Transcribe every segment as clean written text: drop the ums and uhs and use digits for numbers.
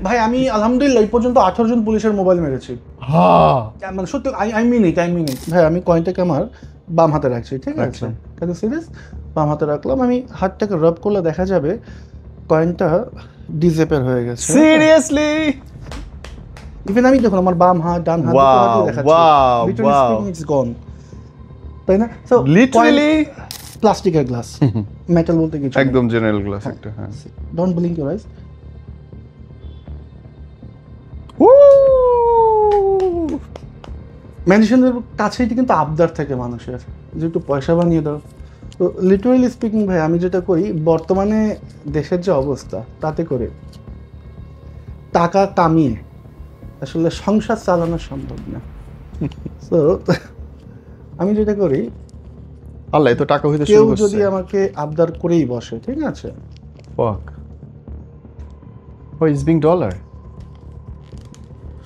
ভাই আমি আলহামদুলিল্লাহ এই পর্যন্ত 18 জন পুলিশের মোবাইল মেরেছি। হ্যাঁ মানে সত্যি আই মিন ইট ভাই আমি কয়েনটাকে আমার বাম হাতে রাখছি, ঠিক আছে? রাখলাম। কিন্তু সিরিয়াস বাম হাতে রাখলাম, আমি হাতটাকে রাব করলে দেখা যাবে কয়েনটা ডিসঅ্যাপিয়ার হয়ে গেছে। সিরিয়াসলি? ইভেন আমি দেখুন আমার বাম হাত ডান হাত দুটো হাতই দেখাচ্ছি, লিটারালি স্পিকিং ইটস গন, তাই না? সো লিটারালি প্লাস্টিকের গ্লাস, মেটাল বলতে কিছু একদম জেনারেল গ্লাস একটা। হ্যাঁ, ডোন্ট ব্লিঙ্ক ইউর আইজ। ম্যাজিশিয়ানদের কাছেই কিন্তু আবদার থাকে মানুষের যে একটু পয়সা বানিয়ে দাও। তো লিটারালি স্পিকিং ভাই আমি যেটা করি বর্তমানে দেশের যে অবস্থা তাতে করে টাকা কামিয়ে আসলে সংসার চালানো সম্ভব না। তো আমি যেটা করি, আল্লাহ তো টাকা হইতে কেউ শুরু করছে। যদি আমাকে আবদার করেই বসে, ঠিক আছে, Fuck. Oh, it's being dollar.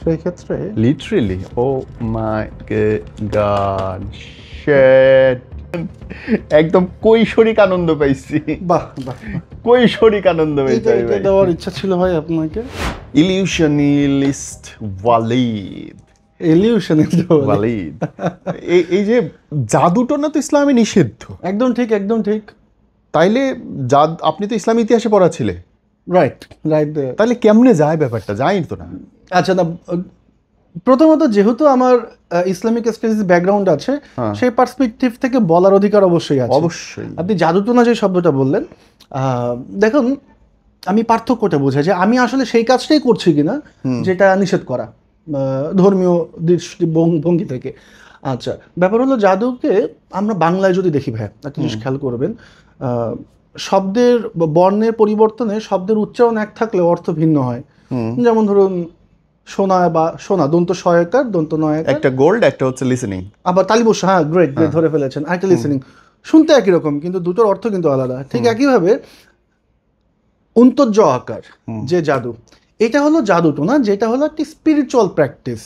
সেই ক্ষেত্রে Literally. Oh my god. Shit. একদম কৈশোরিক আনন্দ পাইছি। বাহ বাহ, কৈশোরিক আনন্দ পাইছি এইটা দেওয়ার ইচ্ছা ছিল ভাই আপনাকে। ইলিউশনিস্ট ওয়ালিদ। ওয়ালিদ। এই যে জাদুটনা তো ইসলামে নিষিদ্ধ। একদম ঠিক, একদম ঠিক। তাইলে আপনি তো ইসলামী ইতিহাসে পড়াছিলে, রাইট রাইট। তাহলে কেমনে যায় ব্যাপারটা, জানি তো না। আচ্ছা না, প্রথমত যেহেতু আমার ইসলামিক স্টাডিজ ব্যাকগ্রাউন্ড আছে, সেই পার্সপেক্টিভ থেকে বলার অধিকার অবশ্যই আছে। অবশ্যই। আপনি জাদুটোনা যে শব্দটা বললেন, দেখুন আমি পার্থক্যটা বোঝাই যে আমি আসলে সেই কাজটাই করছি কিনা যেটা নিষেধ করা ধর্মীয় দৃষ্টিভঙ্গি থেকে। আচ্ছা, ব্যাপার হলো জাদুকে আমরা বাংলায় যদি দেখি ভাই, একটা জিনিস খেয়াল করবেন, শব্দের বর্ণের পরিবর্তনে শব্দের উচ্চারণ এক থাকলে অর্থ ভিন্ন হয়। যেমন ধরুন সোনা বা সোনা, দন্ত সহায়কার দন্ত নয়াকার, একটা গোল্ড, একটা হচ্ছে লিসেনিং। আবার তালিবস্য, হ্যাঁ গ্রেট গ্রেট ধরে ফেলেছেন, একটা লিসেনিং। শুনতে একই রকম কিন্তু দুটোর অর্থ কিন্তু আলাদা। ঠিক একইভাবে অন্তর্য আকার যে জাদু, এটা হলো জাদুটোনা, যেটা হলো একটি স্পিরিচুয়াল প্র্যাকটিস।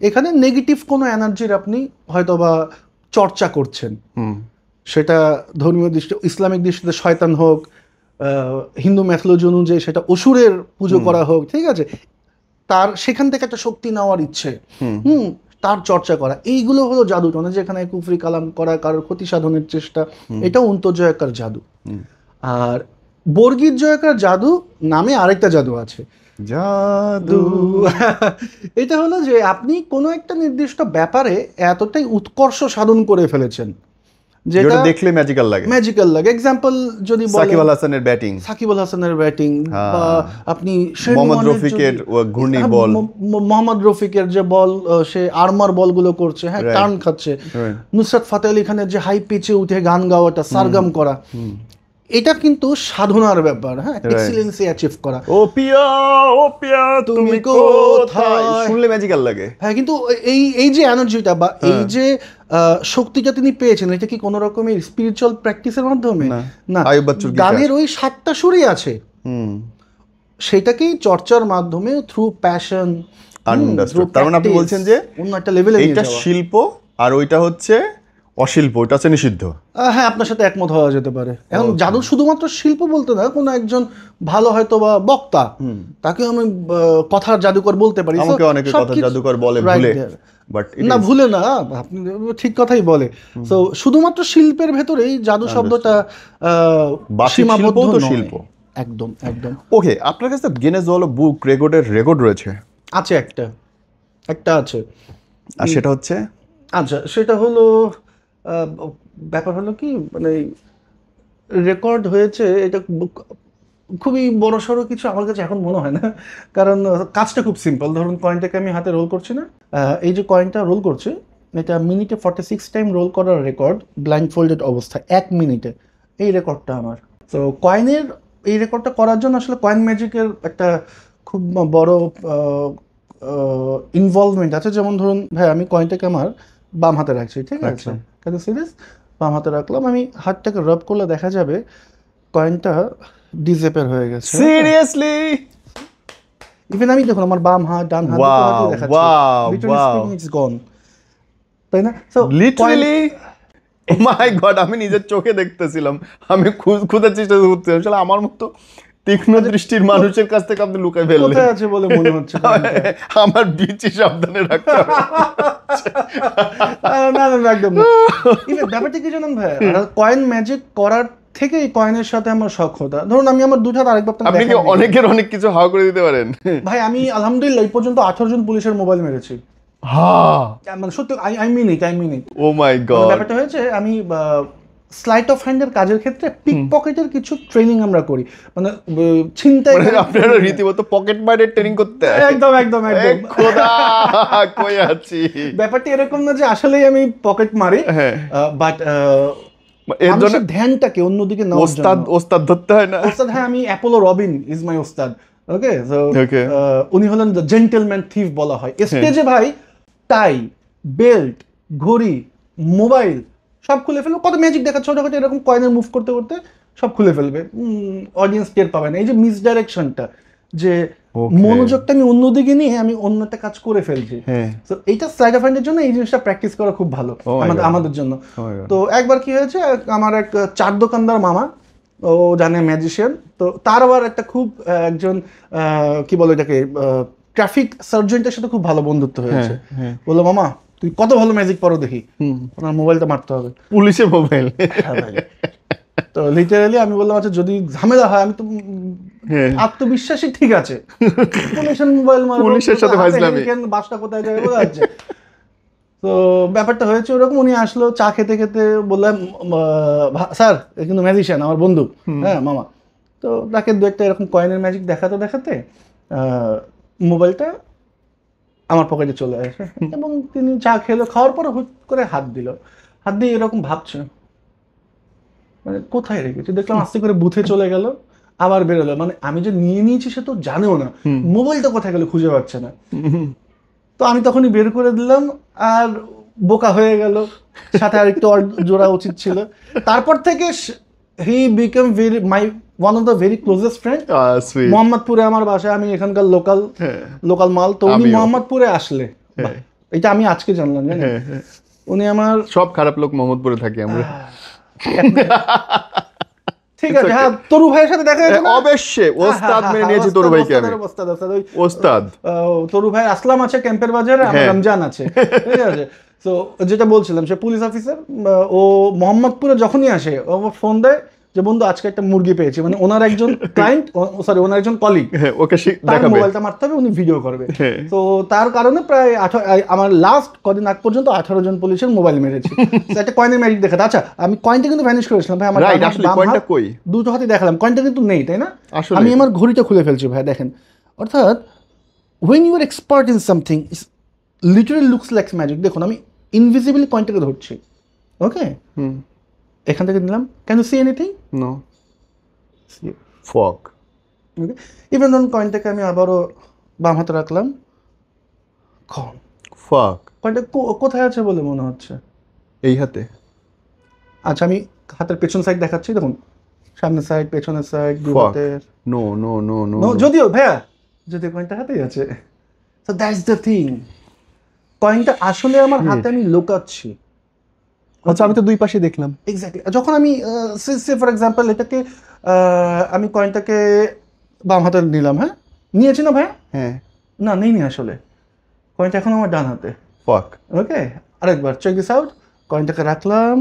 এখানে নেগেটিভ কোনো এনার্জির আপনি হয়তো বা চর্চা করছেন, সেটা ধর্মীয় দৃষ্টি ইসলামিক দৃষ্টিতে শয়তান হোক, হিন্দু ম্যাথোলজি অনুযায়ী সেটা অসুরের পুজো করা হোক, ঠিক আছে, তার সেখান থেকে একটা শক্তি নেওয়ার ইচ্ছে, তার চর্চা করা, এইগুলো হলো জাদুটোনা, যেখানে কুফরি কালাম করা, কারোর ক্ষতি সাধনের চেষ্টা, এটাও অন্তর্জয়কার জাদু। আর বর্গীর জয়কার জাদু নামে আরেকটা জাদু আছে, জাদু। এটা হলো যে আপনি কোনো একটা নির্দিষ্ট ব্যাপারে এতটাই উৎকর্ষ সাধন করে ফেলেছেন যেটা দেখলে ম্যাজিক্যাল লাগে। এক্সাম্পল যদি বলেন সাকিব আল হাসানের ব্যাটিং, সাকিব আল হাসানের ব্যাটিং, বা আপনি মোহাম্মদ রফিকের ঘূর্ণি বল, মোহাম্মদ রফিকের যে বল, সে আর্মার বলগুলো করছে, হ্যাঁ টার্ন খাচ্ছে, নুসরাত ফাতে আলী খানের যে হাই পিচে উঠে গান গাওয়াটা, সারগাম করা, এটা কিন্তু সাধনার ব্যাপার, হ্যাঁ এক্সিলেন্সি অ্যাচিভ করা। ও পিয়া তুমি কোথায়, শুনলে ম্যাজিক্যাল লাগে। হ্যাঁ, কিন্তু এই যে এনার্জিটা বা এই যে শক্তিটা তিনি পেয়েছেন, এটা কি কোনো রকমের স্পিরিচুয়াল প্র্যাকটিসের মাধ্যমে না, গানের ওই 7টা সুরই আছে, সেটাকেই চর্চার মাধ্যমে থ্রু প্যাশন। তার মানে আপনি বলছেন যে অন্য একটা লেভেলে এটা শিল্প আর ওইটা হচ্ছে অশিল্প, ওইটা হচ্ছে নিষিদ্ধ। হ্যাঁ, আপনার সাথে একমত হওয়া যেতে পারে। এখন জাদু শুধুমাত্র শিল্প বলতে না, কোনো একজন ভালো হয়তো বা বক্তা, তাকে আমি কথার জাদুকর বলতে পারি। আমাকে অনেকে কথা জাদুকর বলে ভুলে, বাট না ভুলে না, আপনি ঠিক কথাই বলে। তো শুধুমাত্র শিল্পের ভেতরেই জাদু শব্দটা সীমাবদ্ধ শিল্প। একদম একদম। ওকে, আপনার কাছে গিনেস ওয়ার্ল্ড বুক রেকর্ডের রেকর্ড রয়েছে? আছে, একটা আছে। আর সেটা হচ্ছে, আচ্ছা সেটা হলো ব্যাপার হলো কি, মানে রেকর্ড হয়েছে, এটা খুবই বড়সড় কিছু আমার কাছে এখন মনে হয় না, কারণ কাজটা খুব সিম্পল। ধরুন কয়েনটাকে আমি হাতে রোল করছি না, এই যে কয়েনটা রোল করছে, এটা মিনিটে 46 টাইম রোল করার রেকর্ড, ব্লাইন্ড ফোল্ডেড অবস্থায় 1 মিনিটে, এই রেকর্ডটা আমার। তো কয়েনের এই রেকর্ডটা করার জন্য আসলে কয়েন ম্যাজিকের একটা খুব বড় ইনভলভমেন্ট আছে। যেমন ধরুন ভাই আমি কয়েনটাকে আমার বাম হাতে রাখছি, ঠিক আছে, কিন্তু সিরিয়াস বাম হাতে রাখলাম, আমি হাতটাকে রাব করলে দেখা যাবে কয়েনটা ডিসঅ্যাপিয়ার হয়ে গেছে। সিরিয়াসলি? ইভেন আমি দেখুন আমার বাম হাত ডান হাত দুটো হাতই দেখাচ্ছি, লিটারালি স্পিকিং ইটস গন, তাই না? So literally O my god, আমি নিজের চোখে দেখতেছিলাম, আমি খোঁজার চেষ্টা করতেছিলাম, আসলে আমার মতো তীক্ষ্ণ দৃষ্টির মানুষের কাছ থেকে আপনি লুকাই ফেললেন। কোথায় আছে বলে মনে হচ্ছে? আমার বিচি সাবধানে রাখতে হবে। না না না, একদম না। ব্যাপারটা কি জানেন ভাই, কয়েন ম্যাজিক করার থেকে এই কয়েনের সাথে আমার শখ হতো। ধরুন আমি আমার দুটো হাত আরেকবার আপনি কি অনেকের অনেক কিছু হাওয়া করে দিতে পারেন? ভাই আমি আলহামদুলিল্লাহ এই পর্যন্ত 18 জন পুলিশের মোবাইল মেরেছি। হ্যাঁ, মানে সত্যি, I mean it. O my god. ব্যাপারটা হয়েছে, আমি স্লাইট অফ হ্যান্ডের কাজের ক্ষেত্রে পিক পকেটের কিছু ট্রেনিং আমরা করি, মানে ছিনতাই। আপনারা রীতিমতো পকেট মারের ট্রেনিং করতে? একদম একদম একদম। খোদা কই আছি। ব্যাপারটা এরকম না যে আসলেই আমি পকেট মারি, বাট এর জন্য ধ্যানটাকে অন্যদিকে নেওয়ার জন্য ওস্তাদ ধরতে হয় না? ওস্তাদ, হ্যাঁ, আমি অ্যাপোলো রবিন ইজ মাই ওস্তাদ। ওকে, সো উনি হলেন দ্য জেন্টলম্যান থিফ বলা হয়। স্টেজে ভাই টাই, বেল্ট, ঘড়ি, মোবাইল সব খুলে ফেলবে। কত ম্যাজিক দেখা, ছোটখাটো এরকম কয়েনের মুভ করতে করতে সব খুলে ফেলবে, অডিয়েন্স টের পাবে না। এই যে মিসডাইরেকশনটা, যে মনোযোগটা আমি অন্যদিকে নিয়ে আমি অন্য একটা কাজ করে ফেলছি, তো এইটা স্লাইড অফ হ্যান্ডের জন্য এই জিনিসটা প্র্যাকটিস করা খুব ভালো আমাদের জন্য। তো একবার কি হয়েছে, আমার এক চার দোকানদার মামা, ও জানে ম্যাজিশিয়ান, তো তার আবার একটা খুব একজন কি বলে এটাকে, ট্রাফিক সার্জেন্টের সাথে খুব ভালো বন্ধুত্ব হয়েছে। বললো, মামা তুই কত ভালো ম্যাজিক পারো দেখি, ওনার মোবাইলটা মারতে হবে। পুলিশের মোবাইল? তো লিটারালি আমি বললাম, আচ্ছা যদি ঝামেলা হয়, আমি তো আত্মবিশ্বাসী ঠিক আছে, পুলিশের মোবাইল মারবো, পুলিশের সাথে ফাজলামি, বাসটা কোথায় যাবে বোঝা যাচ্ছে। তো ব্যাপারটা হয়েছে ওরকম, উনি আসলো চা খেতে খেতে, বললাম স্যার কিন্তু ম্যাজিশিয়ান আমার বন্ধু, হ্যাঁ মামা। তো তাকে দু একটা এরকম কয়েনের ম্যাজিক দেখাতে দেখাতে মোবাইলটা আমার পকেটে চলে আসে, এবং তিনি চা খেলো, খাওয়ার পরে হুট করে হাত দিয়ে এরকম ভাবছে, মানে কোথায় রেখেছি। দেখলাম আস্তে করে বুথে চলে গেল, আবার বেরোলো। মানে আমি যে নিয়ে নিয়েছি সে তো জানেও না, মোবাইলটা কোথায় গেল খুঁজে পাচ্ছে না। তো আমি তখনই বের করে দিলাম, আর বোকা হয়ে গেল, সাথে আর একটু জোড়া উচিত ছিল। তারপর থেকে he became one of the very closest friend. মোহাম্মদপুরে আমার বাসা, আমি এখানকার লোকাল মাল, তো উনি মোহাম্মদপুরে আসলে, এটা আমি আজকে জানলাম, জানেন। উনি আমার সব খারাপ লোক মোহাম্মদপুরে থাকি আমরা। ঠিক আছে, হ্যাঁ, তরু ভাইয়ের সাথে দেখা হয়েছে? অবশ্যই, ওস্তাদ মেনে নিয়েছি তরু ভাইকে আমি। ওস্তাদ তরু ভাই আসলাম আছে ক্যাম্পের বাজারে, আমার রমজান আছে, ঠিক আছে। তো যেটা বলছিলাম, সে পুলিশ অফিসার, ও মোহাম্মদপুরে যখনই আসে ও ফোন দেয় যে বন্ধু আজকে একটা মুরগি পেয়েছি, মানে ওনার একজন ক্লায়েন্ট, সরি ওনার একজন কলিগ, ওকে দেখাবে, মোবাইলটা মারতে হবে, উনি ভিডিও করবে। তো তার কারণে প্রায় আমার লাস্ট কদিন আগ পর্যন্ত 18 জন পুলিশের মোবাইল মেরেছি। একটা কয়েনের ম্যাজিক দেখাতে। আচ্ছা, আমি কয়েনটা কিন্তু ভ্যানিশ করেছিলাম ভাই, আমার কয়েনটা কই, দুটো হাতে দেখালাম, কয়েনটা কিন্তু নেই, তাই না? আমি আমার ঘড়িটা খুলে ফেলছি ভাই, দেখেন। অর্থাৎ when you are expert in something, it literally looks like magic. দেখুন আমি ইনভিজিবলি কয়েনটাকে ধরছি, ওকে, এখান থেকে নিলাম, can you see anything? No. Fuck. Okay, even ধরুন কয়েনটাকে আমি আবারও বাম হাতে রাখলাম, ফক, কয়েনটা কোথায় আছে বলে মনে হচ্ছে? এই হাতে। আচ্ছা, আমি হাতের পেছন সাইড দেখাচ্ছি, দেখুন, সামনের সাইড, পেছনের সাইড, দুই হাতের। নো নো নো নো, যদিও ভাইয়া, যদিও কয়েনটা হাতেই আছে। সো দ্যাটস দ্য থিং, কয়েনটা আসলে আমার হাতে আমি লুকাচ্ছি। আচ্ছা, আমি তো দুই পাশে দেখলাম। এক্স্যাক্টলি, যখন আমি সে ফর এক্সাম্পল এটাকে আমি কয়েনটাকে বাম হাতে নিলাম, হ্যাঁ, নিয়েছি না ভাইয়া? হ্যাঁ। না, নেইনি আসলে, কয়েনটা এখন আমার ডান হাতে। ফাক। ওকে, আরেকবার চেক দিস আউট, কয়েনটাকে রাখলাম,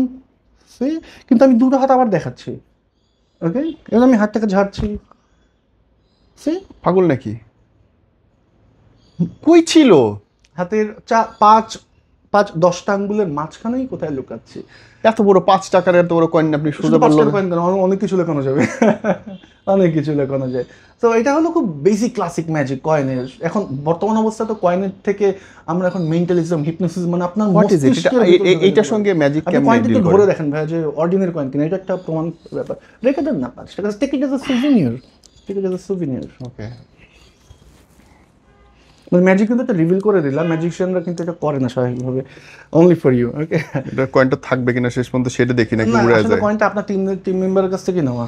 সি, কিন্তু আমি দুটো হাত আবার দেখাচ্ছি, ওকে, এবার আমি হাতটাকে ঝাড়ছি, সি। পাগল নাকি? কই ছিল? হাতের 5-10টা আঙ্গুলের মাঝখানেই কোথায় লুকাচ্ছি। এত বড় 5 টাকার এত বড় কয়েন আপনি সোজা বললেন? কয়েন কেন, অনেক কিছু লেখানো যাবে, অনেক কিছু লেখানো যায়। তো এটা হলো খুব বেসিক ক্লাসিক ম্যাজিক কয়েনের। এখন বর্তমান অবস্থা তো কয়েনের থেকে আমরা এখন মেন্টালিজম, হিপনোসিস, মানে আপনার এইটার সঙ্গে ম্যাজিক কেমনে কয়েনটা একটু ধরে দেখেন ভাই, যে অর্ডিনারি কয়েন কিনা, এটা একটা প্রমাণ ব্যাপার। রেখে দেন না 5 টাকা, take it as a souvenir, take it as a souvenir. Okay, magic কিন্তু এটা রিভিল করে দিলাম, ম্যাজিশিয়ানরা কিন্তু এটা করে না স্বাভাবিকভাবে, অনলি ফর ইউ। ওকে, এটা কয়েনটা থাকবে কিনা শেষ পর্যন্ত সেটা দেখি নাকি উড়ে যায়। আসলে কয়েনটা আপনার টিম মেম্বারের কাছ থেকে নেওয়া।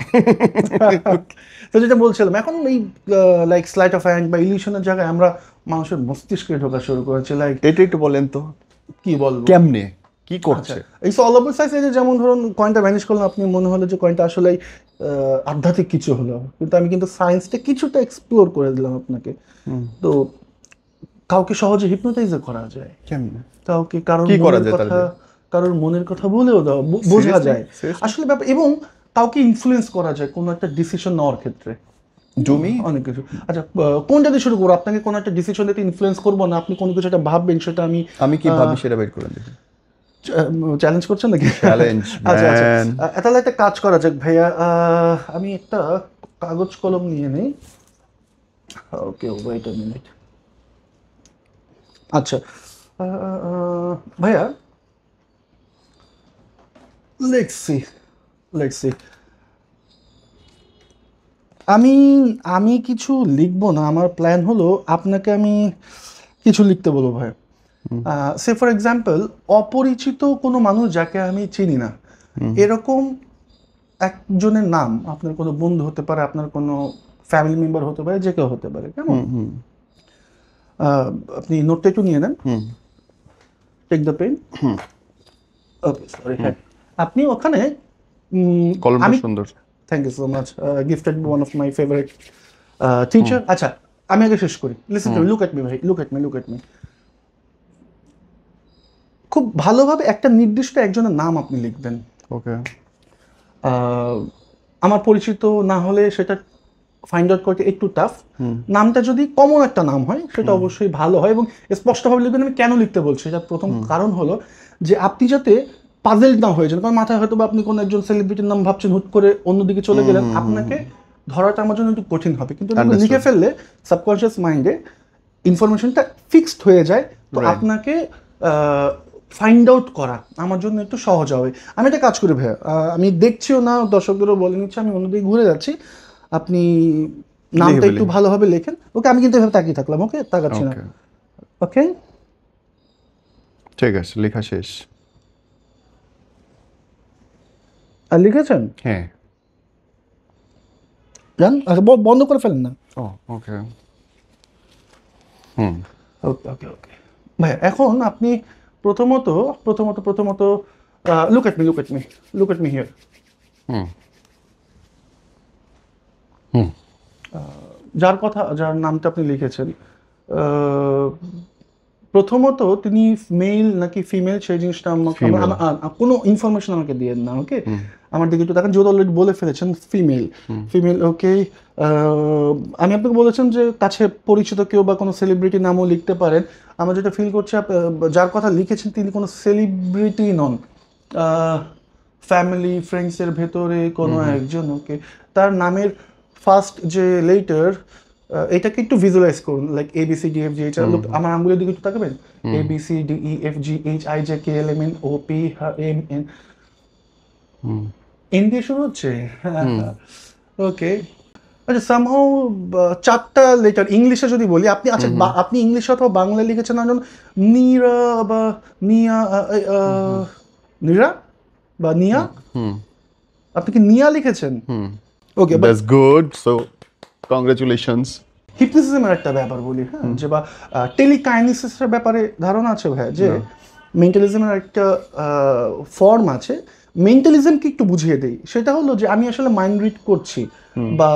তো যেটা বলছিলাম, এখন এই লাইক স্লাইট অফ হ্যান্ড বা ইলিউশনের জায়গায় আমরা মানুষের মস্তিষ্কে ঢোকা শুরু করেছি। লাইক এটা একটু বলেন তো, কি বলবো, কেমনে কি করছে? এই সলভেবল সাইজ এই যে যেমন ধরুন কয়েনটা ভ্যানিশ করলেন, আপনি মনে হলো যে কয়েনটা আসলে আধ্যাত্মিক কিছু হলো, কিন্তু আমি কিন্তু সায়েন্সটা কিছুটা এক্সপ্লোর করে দিলাম আপনাকে। তো কাউকে সহজে হিপনোটাইজও করা যায়, কেমনে? কাউকে কারোর কি করা মনের যায় কথা, তাহলে? কারোর মনের কথা বলেও দেওয়া, বোঝা Seriously? যায় Seriously? আসলে ব্যাপার, এবং কাউকে ইনফ্লুয়েন্স করা যায় কোনো একটা ডিসিশন নেওয়ার ক্ষেত্রে। জমি? অনেক কিছু। আচ্ছা, কোনটা দিয়ে শুরু করবো? আপনাকে কোনো একটা ডিসিশন দিতে ইনফ্লুয়েন্স করবো না, আপনি কোনো কিছু একটা ভাববেন, সেটা আমি আমি কি ভাবি সেটা বের করে দিই। চ্যালেঞ্জ করছেন নাকি? চ্যালেঞ্জ আচ্ছা আচ্ছা, ম্যান। তাহলে একটা কাজ করা যাক ভাইয়া, আমি একটা কাগজ কলম নিয়ে নিই। ওকে, ওয়েট আ মিনিট। আচ্ছা, ভাইয়া, লেটস সি, লেটস সি। আমি আমি কিছু লিখবো না, আমার প্ল্যান হলো আপনাকে আমি কিছু লিখতে বলবো ভাই। সে ফর এক্সাম্পল, অপরিচিত কোনো মানুষ যাকে আমি চিনি না, এরকম একজনের নাম, আপনার কোনো বন্ধু হতে পারে, আপনার কোনো ফ্যামিলি মেম্বার হতে পারে, যে কেউ হতে পারে, কেমন? আপনি নোটটা একটু নিয়ে নেন, take the pen. Okay, sorry. হ্যাঁ, আপনি ওখানে কলমটা সুন্দর। Thank you so much, gifted one of my favourite teacher. আচ্ছা, আমি আগে শেষ করি। Listen to me, look at me ভাই, look at me, look at me. খুব ভালোভাবে একটা নির্দিষ্ট একজনের নাম আপনি লিখবেন। ওকে। আমার পরিচিত না হলে সেটা ফাইন্ড আউট করতে একটু টাফ। নামটা যদি কমন একটা নাম হয় সেটা অবশ্যই ভালো হয়, এবং স্পষ্টভাবে লিখবেন আমি কেন লিখতে বলছি। এটার প্রথম কারণ হলো যে আপনি যাতে পাজেল না হয়ে যান, কারণ মাথায় হয়তো বা আপনি কোনো একজন সেলিব্রিটির নাম ভাবছেন, হুট করে অন্যদিকে চলে গেলেন, আপনাকে ধরাটা আমার জন্য একটু কঠিন হবে। কিন্তু লিখে ফেললে সাবকনশিয়াস মাইন্ডে ইনফরমেশনটা ফিক্সড হয়ে যায়, তো আপনাকে ফাইন্ড আউট করা আমার জন্য একটু সহজ হবে। আমি একটা কাজ করি ভাইয়া, আমি দেখছিও না, দর্শকদেরও বলে নিচ্ছি, আমি অন্যদিকে ঘুরে যাচ্ছি, আপনি নামটা একটু ভালোভাবে লেখেন। ওকে, আমি কিন্তু এভাবে তাকিয়ে থাকলাম, ওকে, তাকাচ্ছি না। ওকে, ঠিক আছে, লেখা শেষ। আর লিখেছেন? হ্যাঁ। জান, আচ্ছা, বন্ধ করে ফেলেন না। ও ওকে। ওকে ওকে ওকে ভাইয়া, এখন আপনি প্রথমত প্রথমত প্রথমত look at me, look at me, look at me here. যার নামটা আপনি লিখেছেন, প্রথমত তিনি মেল নাকি ফিমেল সেই জিনিসটা আমাকে কোনো ইনফরমেশন আমাকে দিয়ে না, ওকে? আমার দিকে একটু দেখেন, যেহেতু অলরেডি বলে ফেলেছেন ফিমেল, ফিমেল, ওকে। আমি আপনাকে বলেছেন যে কাছে পরিচিত কেউ বা কোনো সেলিব্রিটি নামও লিখতে পারেন। আমার যেটা ফিল করছে, যার কথা লিখেছেন তিনি কোনো সেলিব্রিটি নন, ফ্যামিলি ফ্রেন্ডসের ভেতরে কোনো একজন, ওকে? তার নামের ফার্স্ট যে লেটার, এটাকে একটু ভিজুয়ালাইজ করুন, like A B C D F G H. আমার আঙ্গুলের দিকে একটু তাকাবেন, A B C D E F G H I J K L M N O P M N, N দিয়ে শুরু হচ্ছে, ওকে? আচ্ছা, সামহাউ 4টা লেটার ইংলিশে যদি বলি, আপনি আচ্ছা আপনি ইংলিশে অথবা বাংলায় লিখেছেন না, নীরা বা নিয়া, নীরা বা নিয়া, আপনি কি নিয়া লিখেছেন? ওকে, দ্যাটস গুড, সো কংগ্রাচুলেশনস। হিপনোসিসের একটা ব্যাপার বলি, হ্যাঁ, যে বা টেলিকাইনেসিসের ব্যাপারে ধারণা আছে ভাই, যে মেন্টালিজমের একটা ফর্ম আছে। মেন্টালিজমকে একটু বুঝিয়ে দেই, সেটা হলো যে আমি আসলে মাইন্ড রিড করছি, বা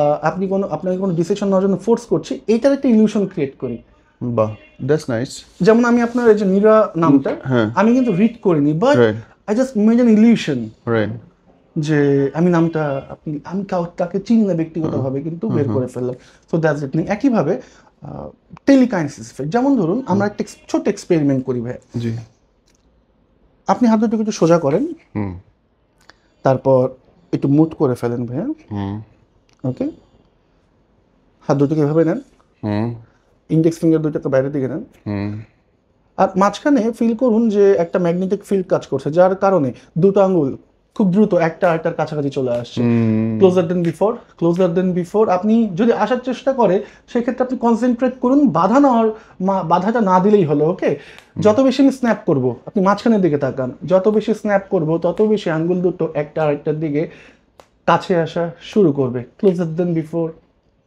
আপনাকে কোনো ডিসিশন নেওয়ার জন্য ফোর্স করছি, এইটার একটা ইলিউশন ক্রিয়েট করি। বাহ, দ্যাটস নাইস। যেমন আমি আপনার এই যে নীরা নামটা, আমি কিন্তু রিড করিনি, but I just made an illusion, যে আমি নামটা আমি তাকে চিনি না ব্যক্তিগতভাবে, কিন্তু বের করে ফেললাম। So that's it. একইভাবে টেলিকাইনেসিস ইফেক্ট, যেমন ধরুন আমরা একটা ছোট এক্সপেরিমেন্ট করি ভাই। জি। আপনি হাত দুটো একটু সোজা করেন, তারপর একটু মুট করে ফেলেন ভাইয়া, ওকে? হাত দুটোকে এভাবে নেন, ইন্ডেক্স ফিঙ্গার দুটোকে বাইরের দিকে নেন, আর মাঝখানে ফিল করুন যে একটা ম্যাগনেটিক ফিল্ড কাজ করছে, যার কারণে দুটো আঙ্গুল খুব দ্রুত একটা আরেকটার কাছাকাছি চলে আসছে, closure than before, closer than before. আপনি যদি আসার চেষ্টা করে, সেক্ষেত্রে আপনি কনসেন্ট্রেট করুন, বাধাটা না দিলেই হলো, ওকে? যত বেশি আমি স্ন্যাপ করব, আপনি মাঝখানের দিকে তাকান, যত বেশি স্ন্যাপ করব তত বেশি আঙ্গুল দুটো একটা আরেকটার দিকে কাছে আসা শুরু করবে। Closer than before,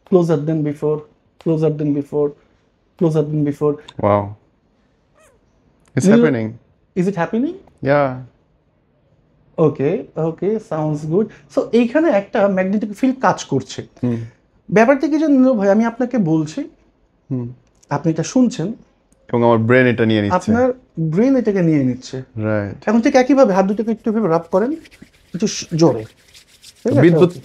closer than before, closer than before, closer than before. Wow, it's happening. Is it happening? Okay okay, sounds good. So এইখানে একটা ম্যাগনেটিক ফিল্ড কাজ করছে। ব্যাপারটা কি জানেন ভাই, আমি আপনাকে বলছি, আপনি এটা শুনছেন এবং আমার ব্রেন এটা নিয়ে নিচ্ছে। আপনার ব্রেন এটাকে নিয়ে নিচ্ছে। রাইট। এখন ঠিক একইভাবে হাত দুটোকে একটু ভাবে রাব করেন, একটু জোরে, ঠিক আছে?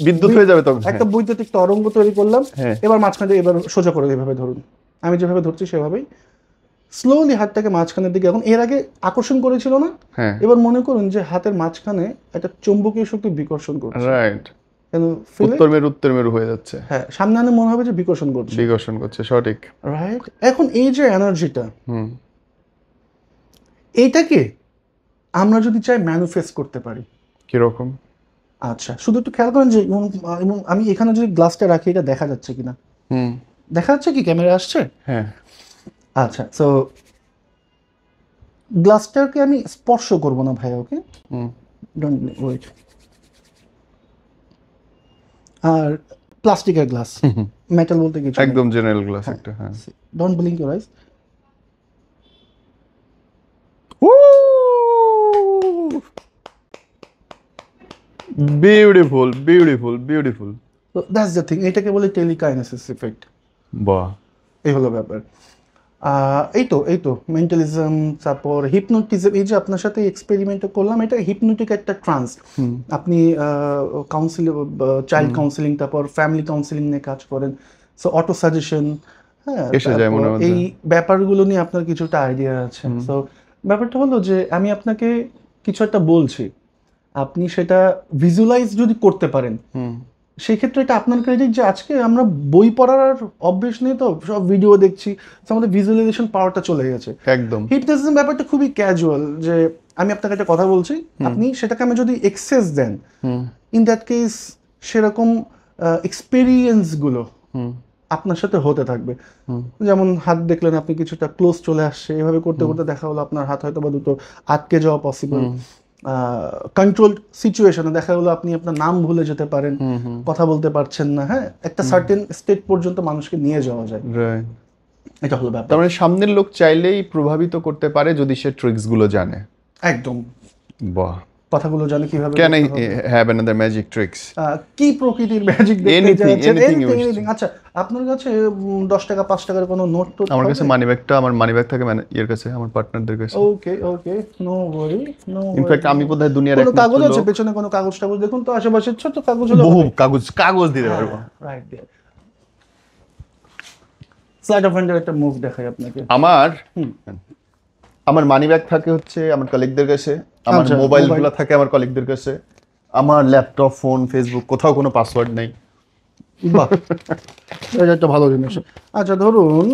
বিদ্যুৎ হয়ে যাবে তখন। একটা বৈদ্যুতিক তরঙ্গ তৈরি করলাম। হ্যাঁ। এবার মাঝখানে এবার সোজা করে এভাবে ধরুন, আমি যেভাবে ধরছি সেভাবেই স্লোলি হাতটাকে মাঝখানের দিকে। এখন এর আগে আকর্ষণ করেছিল না, হ্যাঁ এবার মনে করুন যে হাতের মাঝখানে একটা চুম্বকীয় শক্তি বিকর্ষণ করছে। রাইট। কেন ফিল? উত্তর মেরু হয়ে যাচ্ছে। হ্যাঁ, সামনে আনে মনে হবে যে বিকর্ষণ করছে। বিকর্ষণ করছে, সঠিক। রাইট। এখন এই যে এনার্জিটা, হুম। এইটাকে আমরা যদি চাই ম্যানিফেস্ট করতে পারি। কিরকম? আচ্ছা, শুধু একটু খেয়াল করেন যে এবং আমি এখানে যদি গ্লাসটা রাখি, এটা দেখা যাচ্ছে কিনা? দেখা যাচ্ছে কি? ক্যামেরা আসছে? হ্যাঁ। আচ্ছা, সো গ্লাসটাকে আমি স্পর্শ করব না ভাই, ওকে? Don't wait. আর প্লাস্টিকের গ্লাস, মেটাল বলতে কিছু একদম জেনারেল গ্লাস একটা। হ্যাঁ। Don't blink your eyes. Beautiful beautiful beautiful. তো দ্যাটস দ্য থিং, এটাকে বলে টেলিকাইনেসিস ইফেক্ট। বাহ। এই হলো ব্যাপার। এই তো মেন্টালিজম, তারপর হিপনোটিজম। এই যে আপনার সাথে এক্সপেরিমেন্ট করলাম, এটা হিপনোটিক একটা ট্রান্স। আপনি কাউন্সিল, চাইল্ড কাউন্সিলিং, তারপর ফ্যামিলি কাউন্সিলিং নিয়ে কাজ করেন। সো অটো সাজেশন, হ্যাঁ, এসে যায় মনের মধ্যে। এই ব্যাপারগুলো নিয়ে আপনার কিছুটা আইডিয়া আছে। সো ব্যাপারটা হলো যে আমি আপনাকে কিছু একটা বলছি, আপনি সেটা ভিজুয়ালাইজ যদি করতে পারেন, সেই ক্ষেত্রে এটা আপনার ক্রেডিট যে আজকে আমরা বই পড়ার আর অভ্যেস নেই, তো সব ভিডিও দেখছি, আমাদের ভিজুয়ালাইজেশন পাওয়ারটা চলে গেছে। একদম। হিপনোটিজম ব্যাপারটা খুবই ক্যাজুয়াল, যে আমি আপনাকে একটা কথা বলছি, আপনি সেটাকে আমি যদি এক্সেস দেন, ইন দ্যাট কেস সেরকম এক্সপেরিয়েন্স গুলো আপনার সাথে হতে থাকবে। যেমন হাত দেখলেন, আপনি কিছুটা ক্লোজ চলে আসছে, এভাবে করতে করতে দেখা হলো আপনার হাত হয়তো বা দুটো আটকে যাওয়া পসিবল। কন্ট্রোলড সিচুয়েশনে দেখা গেলো আপনি আপনার নাম ভুলে যেতে পারেন, কথা বলতে পারছেন না। হ্যাঁ, একটা সার্টেন স্টেট পর্যন্ত মানুষকে নিয়ে যাওয়া যায়। এটা হলো ব্যাপার। তার মানে সামনের লোক চাইলেই প্রভাবিত করতে পারে যদি সে ট্রিক্স গুলো জানে। একদম। বাহ। কথাগুলো জানে কিভাবে। Can I have another magic tricks? কি প্রকৃতির ম্যাজিক দেখতে যাচ্ছেন? এনিথিং। আচ্ছা, আপনার কাছে 10 টাকা 5 টাকার কোনো নোট তো? আমার কাছে আমার মানি ব্যাগ থাকে এর কাছে, আমার পার্টনারদের কাছে। Okay okay, no worry no worry. In fact আমি বোধহয় দুনিয়ার কোনো কাগজ আছে পেছনে? কোনো কাগজ টাগজ দেখুন তো, আশেপাশে ছোট কাগজ হলো। বহু কাগজ দিতে পারবো। Right there. স্লাইড অফ হ্যান্ডের একটা মুভ দেখাই আপনাকে। আমার মানি ব্যাগ থাকে হচ্ছে আমার কলিগদের কাছে, আমার মোবাইলগুলো থাকে আমার কলিগদের কাছে, আমার ল্যাপটপ, ফোন, ফেসবুক, কোথাও কোনো পাসওয়ার্ড নেই। বাহ, এটা একটা ভালো জিনিস। আচ্ছা, ধরুন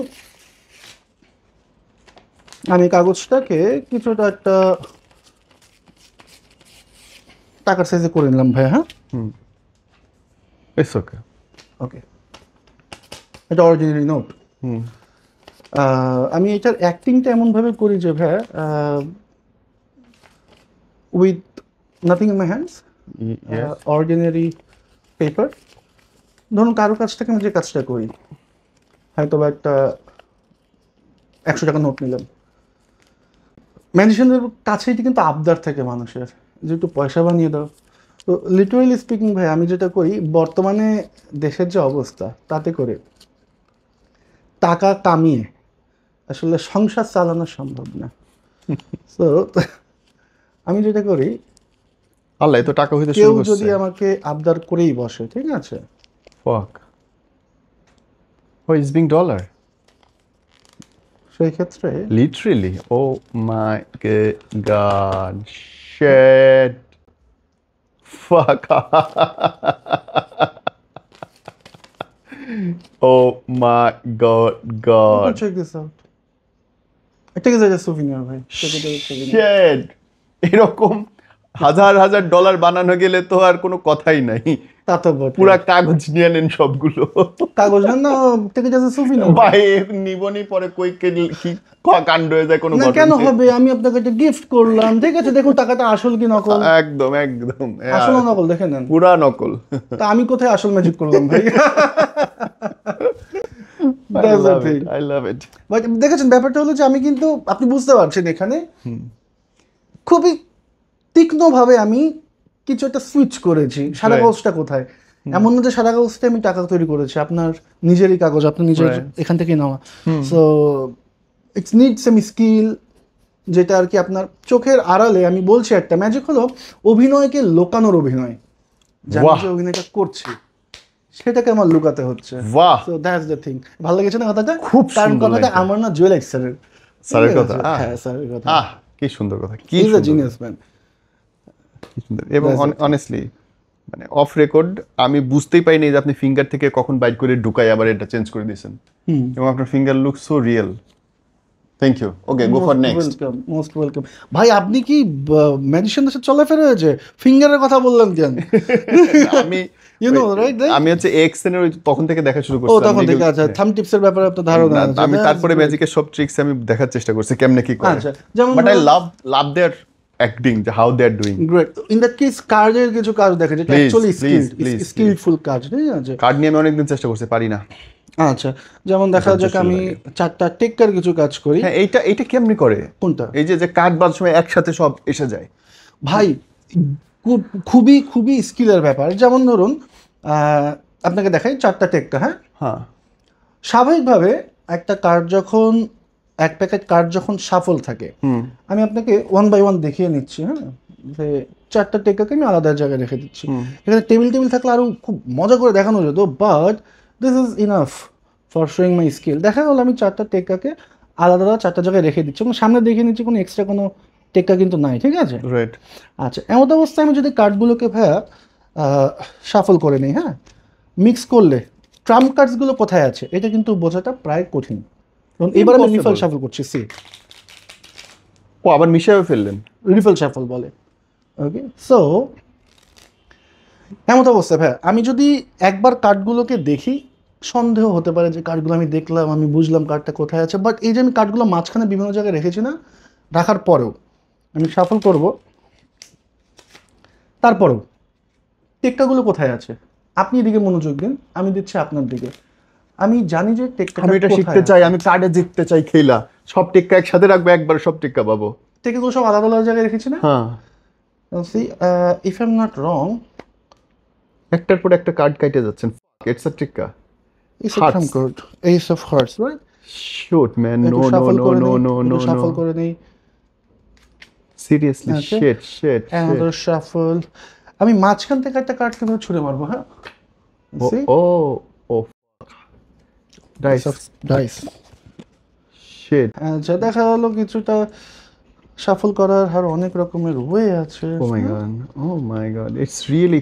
আমি কাগজটাকে কিছুটা একটা টাকার সাইজে করে নিলাম ভাই। হ্যাঁ, ইটস ওকে। ওকে, এটা অরিজিনালি নোট। আমি এটার অ্যাক্টিংটা এমনভাবে করি যে ভাই, with nothing in my hands, ordinary paper. ধরুন কারো কাছ থেকে আমি যে কাজটা করি, হয়তো বা একটা 100 টাকা নোট নিলাম, ম্যাজিশিয়ানদের কাছেই কিন্তু আবদার থাকে মানুষের যে একটু পয়সা বানিয়ে দাও। তো লিটারালি স্পিকিং ভাই, আমি যেটা করি বর্তমানে দেশের যে অবস্থা, তাতে করে টাকা কামিয়ে আসলে সংসার চালানো সম্ভব না। তো আমি যেটা করি, আল্লাহ তো টাকা হইতে শুরু কেউ করছে। যদি আমাকে আবদার করেই বসে, ঠিক আছে, ফাক, ইটস বিং ডলার, সেই ক্ষেত্রে literally, O my god, sheet, ফাক, ও my god, check this out. এটা কি যে সুভিনিয়ার ভাই, শিট। এরকম হাজার হাজার ডলার বানানো গেলে তো আর কোনো কথাই নাই। তা তো বটে। পুরা কাগজ নিয়ে নেন সবগুলো। কাগজ নেন না, থেকে যাচ্ছে সুভিনিয়ার ভাই নিবনি পরে কই কি কাণ্ড হয়ে যায় কোনো না। কেন হবে? আমি আপনাকে একটা গিফট করলাম, ঠিক আছে, দেখুন টাকাটা আসল কি নকল। একদম একদম আসল নকল দেখে নেন, পুরা নকল। তা আমি কোথায় আসল ম্যাজিক করলাম ভাই? I love it. দেখেছেন ব্যাপারটা হলো যে আমি কিন্তু, আপনি বুঝতে পারছেন, এখানে খুবই তীক্ষ্ণভাবে আমি কিছু একটা সুইচ করেছি। সাদা কাগজটা কোথায়? এমন না যে সাদা কাগজটা আমি টাকা তৈরি করেছি, আপনার নিজেরই কাগজ, আপনার নিজের এখান থেকেই নেওয়া। So it's need some skill, যেটা আর কি আপনার চোখের আড়ালে। আমি বলছি একটা ম্যাজিক হলো অভিনয়কে লোকানোর অভিনয়, যারা যে অভিনয়টা করছি সেটাকে আমার লুকাতে হচ্ছে। So that's the thing. ভালো লেগেছে না কথাটা? খুব কারণ সুন্দর কথাটা আমার না, জুয়েল এক্স স্যারের কথা। হ্যাঁ, স্যারের কথা। কি সুন্দর কথা, কি ইজ আ জিনিয়াস ম্যান। এবং অনেস্টলি মানে অফ রেকর্ড আমি বুঝতেই পাইনি যে আপনি ফিঙ্গার থেকে কখন বাইট করে ঢুকাই আবার এটা চেঞ্জ করে দিয়েছেন, এবং আপনার finger look so real. Thank you. Okay, go for next. Most welcome. ভাই আপনি কি ম্যাজিশিয়ানদের সাথে চলাফেরা হয়েছে? ফিঙ্গারের কথা বললেন কেন? আমি ইউ নো রাইট, আমি হচ্ছে এক্সেনের তখন থেকে দেখা শুরু করছি। ও তখন থেকে। আচ্ছা, থাম টিপসের ব্যাপারে আপনার ধারণা আছে? আমি তারপরে ম্যাজিকের সব ট্রিক্স আমি দেখার চেষ্টা করছি কেমনে কি করে। আচ্ছা, যেমন but I love their acting, how they are doing. Great. In that case কার্ডের কিছু কাজ দেখে যেটা অ্যাকচুয়ালি স্কিলফুল কাজ, ঠিক আছে? কার্ড নিয়ে আমি অনেকদিন চেষ্টা করছি, পারি না। আচ্ছা, যেমন দেখা যাক আমি 4টা টেক্কার কিছু কাজ করি। হ্যাঁ, এইটা কেমনে করে? কোনটা? এই যে কার্ড বাদ সময় একসাথে সব এসে যায়। ভাই খুবই খুবই স্কিলের ব্যাপার। যেমন ধরুন আপনাকে দেখাই 4টা টেক্কা। হ্যাঁ, স্বাভাবিকভাবে একটা কার্ড যখন, এক প্যাকেট কার্ড যখন সাফল থাকে, আমি আপনাকে 1 বাই 1 দেখিয়ে নিচ্ছি। হ্যাঁ, যে 4টা টেক্কাকে আমি আলাদা জায়গায় রেখে দিচ্ছি। এখানে টেবিল থাকলে আরো খুব মজা করে দেখানো যেত, but this is enough for showing my skill. দেখা গেল আমি 4টা টেক্কাকে আলাদা 4টা জায়গায় রেখে দিচ্ছি এবং সামনে দেখিয়ে নিচ্ছি, কোনো এক্সট্রা কোনো টেক্কা কিন্তু নাই, ঠিক আছে? রাইট। আচ্ছা, এমন অবস্থায় আমি যদি কার্ডগুলোকে ভাইয়া শাফল করে নিই, হ্যাঁ, মিক্স করলে ট্রাম্প কার্ডসগুলো কোথায় আছে এটা কিন্তু বোঝাটা প্রায় কঠিন। এবার আমি রিফল শাফল করছি। সি, ও আবার মিশায়ে ফেললেন, রিফল শাফল বলে। ওকে, সো এমন অবস্থায় ভাইয়া আমি যদি একবার কার্ডগুলোকে দেখি, সন্দেহ হতে পারে যে কার্ডগুলো আমি দেখলাম, আমি বুঝলাম কার্ডটা কোথায় আছে, বাট এই যে আমি কার্ডগুলো মাঝখানে বিভিন্ন জায়গায় রেখেছি না, রাখার পরেও আমি শাফল করব, তারপরেও টেক্কাগুলো কোথায় আছে আপনি এদিকে মনোযোগ দিন, আমি দিচ্ছি আপনার দিকে। আমি জানি যে টেক্কা, আমি এটা শিখতে চাই, আমি কার্ডে জিততে চাই খেলা। সব টেক্কা একসাথে রাখবো, একবার সব টেক্কা পাবো। টেক্কাগুলো সব আলাদা আলাদা জায়গায় রেখেছি না? হ্যাঁ, see, if I am not wrong, একটার পর একটা কার্ড কাটে যাচ্ছেন। ইটস আ টেক্কা। Ace of trump card, Ace of hearts, right? Shoot man, no. Shuffle করে নেই। Seriously, shit. Another shuffle. আমি মাঝখান থেকে একটা কার্ড কিভাবে ছুঁড়ে মারবো? হ্যাঁ, oh, dice. Shit. আচ্ছা, দেখা গেলো কিছুটা শাফল করার আর অনেক রকমের ওয়ে আছে। Oh my god, it's really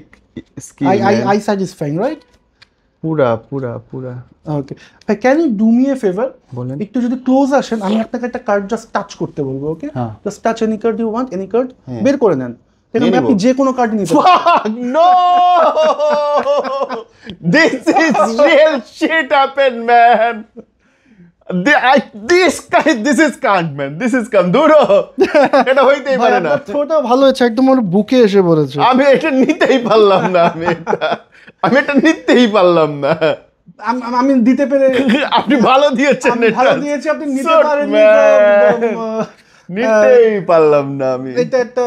skill. I satisfying, right? পুরা। ওকে ভাই, can you do me a favour? বলেন। একটু যদি ক্লোজ আসেন, আমি আপনাকে একটা কার্ড জাস্ট টাচ করতে বলবো। Okay, just touch any card you want, any card বের করে নেন। এখানে আপনি যে কোনো কার্ড নিতে পারেন। No, this is real shit happened, man. This is can't, man. This is can't. দূরো, এটা হইতেই পারে না। ছোটটা ভালো হয়েছে, একদম আমার বুকে এসে পড়েছে। আমি এটা নিতেই পারলাম না। আমি এটা নিতেই পারলাম না। আমি দিতে পেরে, আপনি ভালো দিয়েছেন। ভালো দিয়েছি, আপনি নিতে পারেননি। নিতেই পারলাম না আমি। এটা একটা,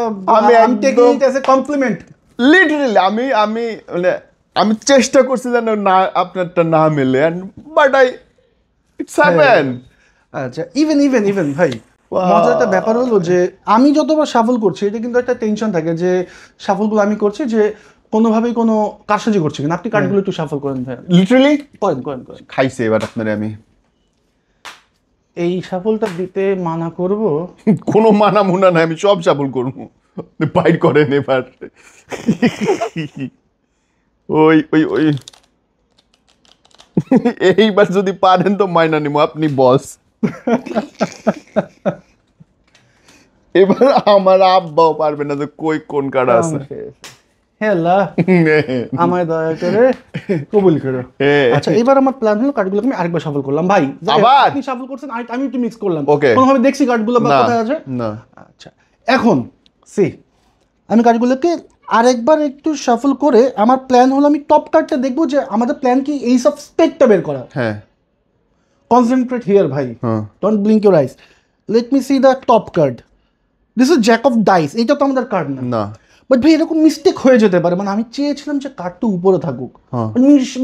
আমি taking it as a compliment. Literally আমি মানে আমি চেষ্টা করছি যেন না আপনারটা না মেলে, বাট ইটস হ্যাপেন। আচ্ছা, ইভেন ভাই, মজার একটা ব্যাপার হলো যে আমি যতবার শাফল করছি, এটা কিন্তু একটা টেনশন থাকে যে শাফলগুলো আমি করছি যে কোনোভাবেই কোনো কারসাজি করছি কিনা। আপনি কার্ডগুলো একটু শাফল করেন ভাই। লিটারালি করেন। খাইছে এবার আপনারে আমি। এই শাফলটা দিতে মানা করব? কোনো মানা মুনা নাই, আমি সব শাফল করবো। বাইট করেন এবার। ওই এইবার যদি পারেন তো মাইনা নিব, আপনি বস। এবার আমার আব্বাও পারবে না যে কোন কার্ড আছে। হেলা, আমায় দয়া করে কবুল করো। আচ্ছা, এবার আমার প্ল্যান হলো কার্ডগুলো আমি আরেকবার শাফল করলাম। ভাই আপনি শাফল করছেন, আমি একটু মিক্স করলাম। কোনোভাবে দেখছি কার্ডগুলো কোথায় আছে না। আচ্ছা, এখন সি, আমি কার্ডগুলোকে আরেকবার একটু শাফল করে আমার প্ল্যান হলো আমি টপ কার্ডটা দেখবো যে আমাদের প্ল্যান কি এই সব স্পেকটা বের করা। হ্যাঁ, কনসেন্ট্রেট হিয়ার ভাই, don't blink your eyes. Let me see the top card. This is jack of dice, এইটা তো আমাদের কার্ড না। না বাট ভাই এরকম মিস্টেক হয়ে যেতে পারে, মানে আমি চেয়েছিলাম যে কার্ডটা উপরে থাকুক,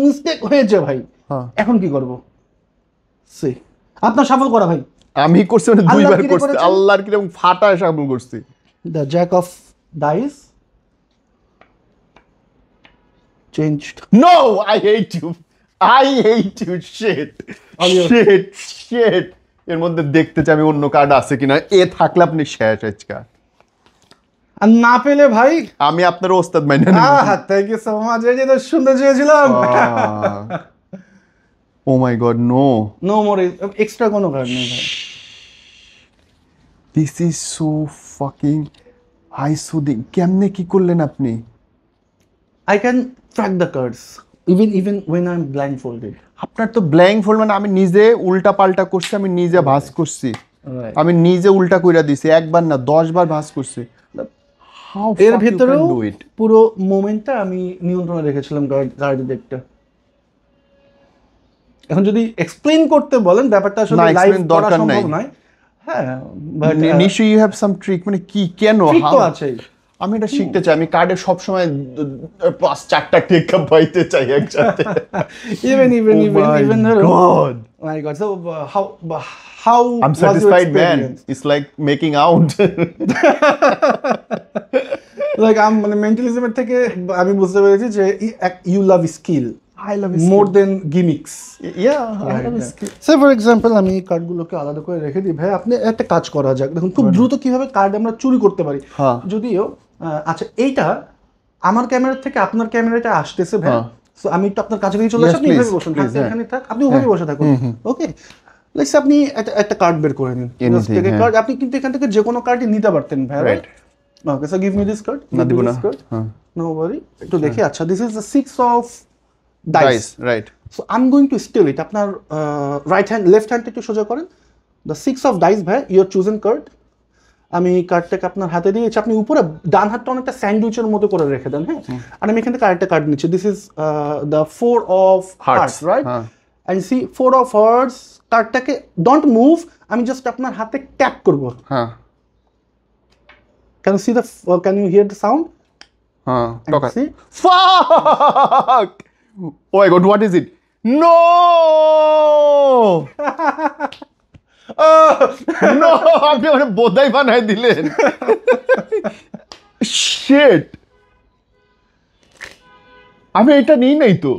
মিস্টেক হয়েছে ভাই, এখন কি করব? সে আপনার সাফল করা ভাই। আমি করছি মানে আল্লাহর 2 বার কিরে করছি, করেছেন? আল্লাহর কি রকম ফাটায় সাবল করছি। The jack of dice changed. No I hate you, I hate you, shit shit shit. এর মধ্যে দেখতে চাই আমি অন্য কার্ড আছে কিনা, এ থাকলে আপনি শেষ আজকে। আর না পেলে ভাই আমি আপনার ওস্তাদ মাইনে নেব। থ্যাংক ইউ সো মাচ, এই যে তো শুনতে চেয়েছিলাম। Oh my god, no no more, extra কোনো কার্ড নেই ভাই। দিস ইজ সো ফাকিং আইসোডিং। কেমনে কি করলেন আপনি? I can track the cards even when I'm blindfolded. আপনার তো ব্ল্যাঙ্ক ফোল্ড, মানে আমি নিজে উল্টা পাল্টা করছি, আমি নিজে ভাঁজ করছি, আমি নিজে উল্টা কইরা দিছি, একবার না 10 বার ভাঁজ করছি। How এর fuck you ভেতরেও can do it? পুরো মোমেন্টটা আমি নিয়ন্ত্রণে রেখেছিলাম কার্ডের দিকটা। এখন যদি এক্সপ্লেইন করতে বলেন ব্যাপারটা আসলে না, লাইভ explain করা দরকার নাই। সম্ভব নয়। হ্যাঁ, বাট নিশ্চয়ই ইউ হ্যাভ সাম ট্রিক, মানে কি কেন তো আছেই। আমি এটা শিখতে চাই। আমি কার্ডে সবসময় 5-4টা টেকআপ পাইতে চাই একসাথে। even God, my God, so how I'm was your satisfied man. experience? It's like making out. Like মানে মেন্টালিজমের থেকে আমি বুঝতে পেরেছি যে you love skill I love more than gimmicks. Yeah, I love skill. Say for example আমি কার্ডগুলোকে আলাদা করে রেখে দিই ভাই, আপনি একটা কাজ করা যাক, দেখুন খুব দ্রুত কিভাবে কার্ড আমরা চুরি করতে পারি। হ্যাঁ। যদিও আচ্ছা এইটা আমার ক্যামেরা থেকে আপনার ক্যামেরাটা আসতেছে ভাই, সো আমি একটু আপনার কাছে চলে আসি, আপনি এভাবে বসুন, হাতে এখানে থাক, আপনি ওভাবে বসে থাকুন। ওকে, লেটস আপনি একটা কার্ড বের করে নিন, কার্ড আপনি কিন্তু এখান থেকে যে কোনো কার্ডই নিতে পারতেন ভাই, right? Okay, so give me this card. না দিব না। হ্যাঁ, নো ওয়ারি, একটু দেখি। আচ্ছা, this is the 6 of Dice, right. So I'm going to steal it. আপনার রাইট হ্যান্ড, লেফট হ্যান্ড একটু সোজা করেন। দ্য 6 অফ ডাইস ভাই, ইউর চুজেন কার্ড। আমি কার্ডটাকে আপনার হাতে দিয়েছি, আপনি উপরে ডান হাতটা অনেকটা স্যান্ডউইচের মতো করে রেখে দেন, হ্যাঁ? আর আমি এখান থেকে আরেকটা কার্ড নিচ্ছি। This is the 4 of hearts, right? And see 4 of hearts কার্ডটাকে ডোন্ট মুভ, আমি জাস্ট আপনার হাতে ট্যাপ করব। হ্যাঁ, can you hear the sound? হ্যাঁ, টকা। Fuck! Oh my God, what is it? No! No! আপনি মানে বোধাই বানাই দিলেন। Shit! আমি এটা নিই নাই তো,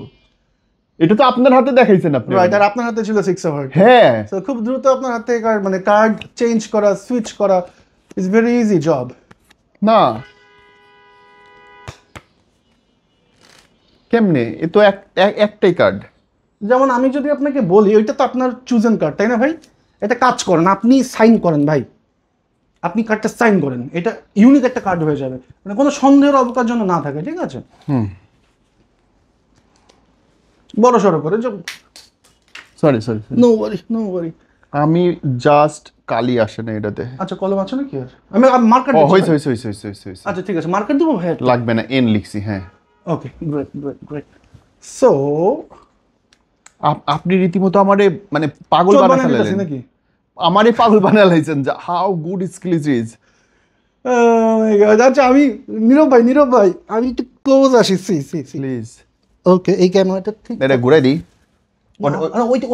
এটা তো আপনার হাতে দেখাইছেন আপনি। রাইট, আর আপনার হাতে ছিল 6 অফ হার্ট। হ্যাঁ, সো খুব দ্রুত আপনার হাতে কার্ড, মানে কার্ড চেঞ্জ করা, সুইচ করা ইজ ভেরি ইজি জব। না কেমনে? এ তো একটাই কার্ড। যেমন আমি যদি আপনাকে বলি ওইটা তো আপনার চুজেন কার্ড, তাই না ভাই? এটা কাজ করেন, আপনি সাইন করেন ভাই, আপনি কার্ডটা সাইন করেন, এটা ইউনিক একটা কার্ড হয়ে যাবে, মানে কোনো সন্দেহের অবকাশ যেন না থাকে, ঠিক আছে? বড় সড়ো করে। Sorry, no worry. আমি জাস্ট কালি আসে না এটাতে। আচ্ছা, কলম আছে নাকি? আর আমি মার্কার ও দিচ্ছি। হইছে। আচ্ছা ঠিক আছে, মার্কার দেবো ভাই? লাগবে না, এন লিখছি। হ্যাঁ, ওকে, গ্রেট। সো আপনি রীতিমতো আমারে মানে পাগল বানাই ফেলাইলেন নাকি? আমারে পাগল বানাই লাইছেন, যা হাউ গুড স্কিল ইজ। আচ্ছা, আমি নীরব ভাই আমি একটু ক্লোজ আসি। প্লিজ ওকে, এই ক্যামেরাটা ঠিক এটা ঘুরাই দিই।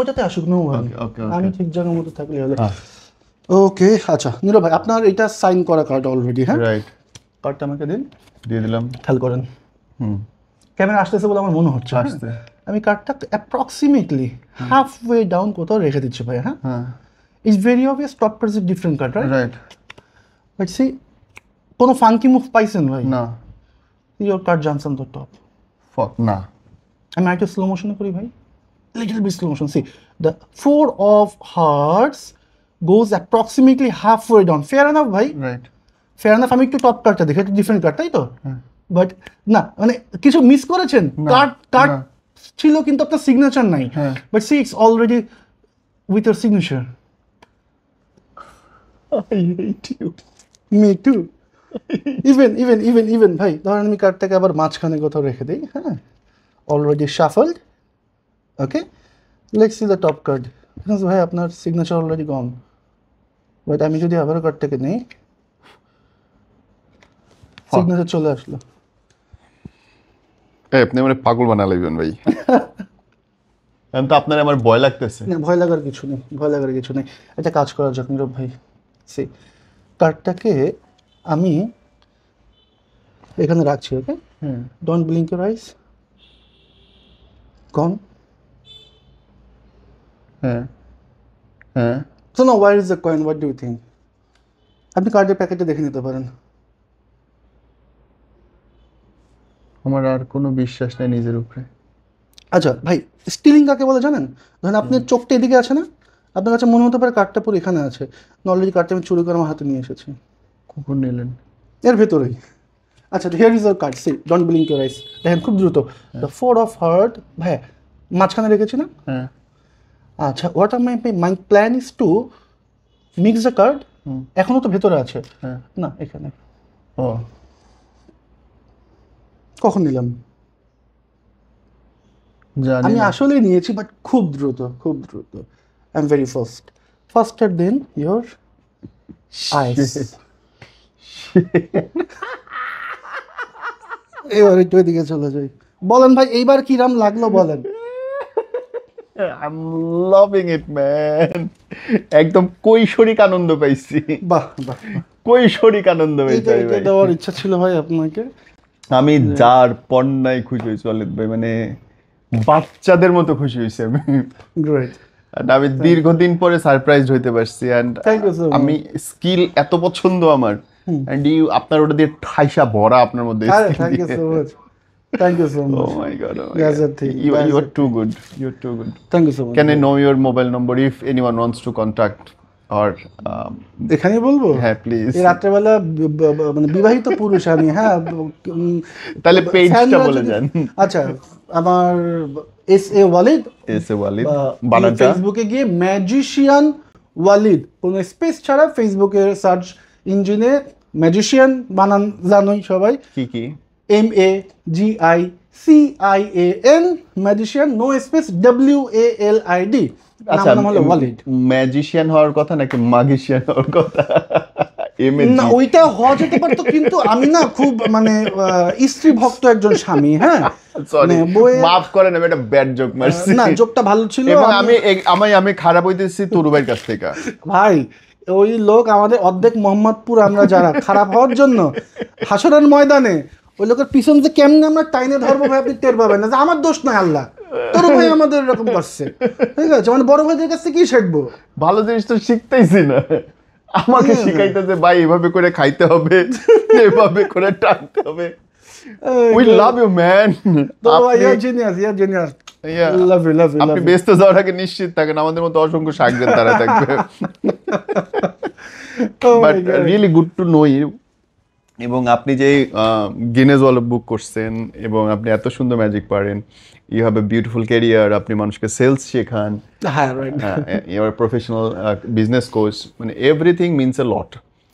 ওইটাতে আসুক, নো ওয়ারি, ওকে। আমি ঠিক জায়গার মতো থাকলে হলো। ওকে, আচ্ছা নীরব ভাই, আপনার এটা সাইন করা কার্ড অলরেডি, হ্যাঁ? রাইট, কার্ডটা আমাকে দিন, দিয়ে দিলাম। খেয়াল করেন, ক্যামেরা আসতেছে বলে আমার মনে হচ্ছে। আসতে আমি কার্ডটা অ্যাপ্রক্সিমেটলি হাফ ওয়ে ডাউন কোথাও রেখে দিচ্ছি ভাই, হ্যাঁ? হ্যাঁ, it's very obvious top card is different card, right. But see, কোনো ফাঙ্কি মুভ পাইছেন ভাই? না, ইয়োর কার্ড জানছেন তো টপ। ফাক না। আমি আরেকটু স্লো মোশনে করি ভাই, little bit slow motion. See, the 4 of hearts goes approximately half way down. Fair enough ভাই, রাইট, ফেয়ার এনাফ। আমি একটু টপ কার্ডটা দেখি, একটা ডিফারেন্ট কার্ড, তাই তো? বাট না, মানে কিছু মিস করেছেন। কার্ড ছিল কিন্তু আপনার সিগনেচার নাই, but see it's already with your signature. I hate you. Me too. Even ভাই, ধরেন আমি কার্ডটাকে আবার মাঝখানে কোথাও রেখে দিই, হ্যাঁ? Already shuffled. Okay, let's see the top card. ভাই আপনার সিগনেচার অলরেডি গন, বাট আমি যদি আবারও কার্ডটাকে নিই, সিগনেচার চলে আসলো। আপনি আমার পাগল বানা লাগবেন ভাই। এখন তো আপনার আমার ভয় লাগতেছে। না, ভয় লাগার কিছু নেই, ভয় লাগার কিছু নেই। একটা কাজ করা যাক নীরব ভাই, সি কার্ডটাকে আমি এখানে রাখছি, okay? Don't blink your eyes. Gone. হ্যাঁ হ্যাঁ। So now where is the coin, what do you think? আপনি কার্ডের প্যাকেটে দেখে নিতে পারেন। আমার আর কোনো বিশ্বাস নেই নিজের উপরে। আচ্ছা ভাই, স্টিলিং কাকে বলে জানেন? ধরেন আপনার চোখটা এদিকে আছে না, আপনার কাছে মনে হতে পারে কার্ডটা পুরো এখানে আছে, অলরেডি কার্ডটা আমি চুরি করে আমার হাতে নিয়ে এসেছি, কখন নিলেন? এর ভেতরেই। আচ্ছা, here is your card, see don't blink your eyes. দেখেন খুব দ্রুত, দ্য ফোর অফ হার্ট, ভাই মাঝখানে রেখেছি না? হ্যাঁ। আচ্ছা, what are my plan is to mix the card. এখনো তো ভেতরে আছে। হ্যাঁ। না, এখানে। ও, কখন নিলাম? জানি আমি না। আসলেই নিয়েছি, বাট খুব দ্রুত, খুব দ্রুত। I am very fast, faster than your eyes. এবার একটু এদিকে চলে যাই। বলেন ভাই, এইবার কিরাম লাগলো বলেন। I'm loving it, man. একদম কৈশোরিক আনন্দ পাইছি। বাহ বাহ, কৈশোরিক আনন্দ পাইছি এইটা ভাই। দেওয়ার ইচ্ছা ছিল ভাই আপনাকে। আমি যার পণ্যায় খুশি হয়েছি অলিত ভাই, মানে বাচ্চাদের মতো খুশি হয়েছি আমি। গ্রেট। And আমি দীর্ঘদিন পরে সারপ্রাইজড হইতে পারছি। And Thank you so much. আমি স্কিল এত পছন্দ আমার, এন্ড ইউ আপনার ওটা দিয়ে ঠাইসা ভরা আপনার মধ্যে আরে skill থ্যাংক ইউ দিয়ে। So much, thank you so Oh much, my god, oh my That's god. the thing, You that's are the too good. You're too good. Thank you so much. Can I know your mobile number if anyone wants to contact or এখানেই বলবো? হ্যাঁ please. এই রাত্রেবেলা মানে বিবাহিত পুরুষ আমি, হ্যাঁ। তাহলে পেজটা ফ্যানরা বলে যদি- যান। আচ্ছা, আমার SA ওয়ালিদ, এসে ওয়ালিদ বা বানানটা ফেসবুকে গিয়ে ম্যাজিশিয়ান ওয়ালিদ, কোনো স্পেস ছাড়া ফেসবুকের সার্চ ইঞ্জিনে ম্যাজিশিয়ান বানান জানোই সবাই, কি কি MAGICIAN, magician, no space, WALID, আচ্ছা, নাম হলো ওয়ালিদ। ম্যাজিশিয়ান হওয়ার কথা নাকি মাগিশিয়ান হওয়ার কথা? না, ওইটা হওয়া যেতে পারতো, কিন্তু আমি না খুব মানে স্ত্রী ভক্ত একজন স্বামী, হ্যাঁ। সরি, মানে বইয়ে- মাফ করেন, আমি একটা ব্যাড জোক মারছি। না, জোকটা ভালো ছিল। এবং আমি খারাপ হইতেছি তরুবাইয়ের কাছ থেকে। ভাই, ওই লোক আমাদের অর্ধেক মোহাম্মদপুর আমরা যারা খারাপ হওয়ার জন্য হাসরের ময়দানে ওই লোকের পিছন যে কেমনে আমরা টাইনে ধরবো ভাই, আপনি টের পাবেন না যে আমার দোষ নয়, আল্লাহ তোর ভাই আমাদের এরকম করছে, ঠিক আছে? মানে বড় ভাইদের কাছ থেকে কি শিখবো? ভালো জিনিস তো শিখতেইছি না, আমাকে শিখাইতেছে ভাই এভাবে করে খাইতে হবে, এভাবে করে টানতে হবে। We love you man. তো yeah genius, yeah genius, love you, love you, আপনি ব্যস্ত যাওয়ার আগে নিশ্চিত থাকেন আমাদের মতো অসংখ্য শাকদের তারা থাকবে। But really good to know you. এবং আপনি যে গিনেস ওয়ার্ল্ড বুক করছেন এবং আপনি এত সুন্দর ম্যাজিক পারেন, you have a beautiful career, আপনি মানুষকে সেলস শেখান, হ্যাঁ, right. You are professional business coach, মানে এভরিথিং মিনস এ লট।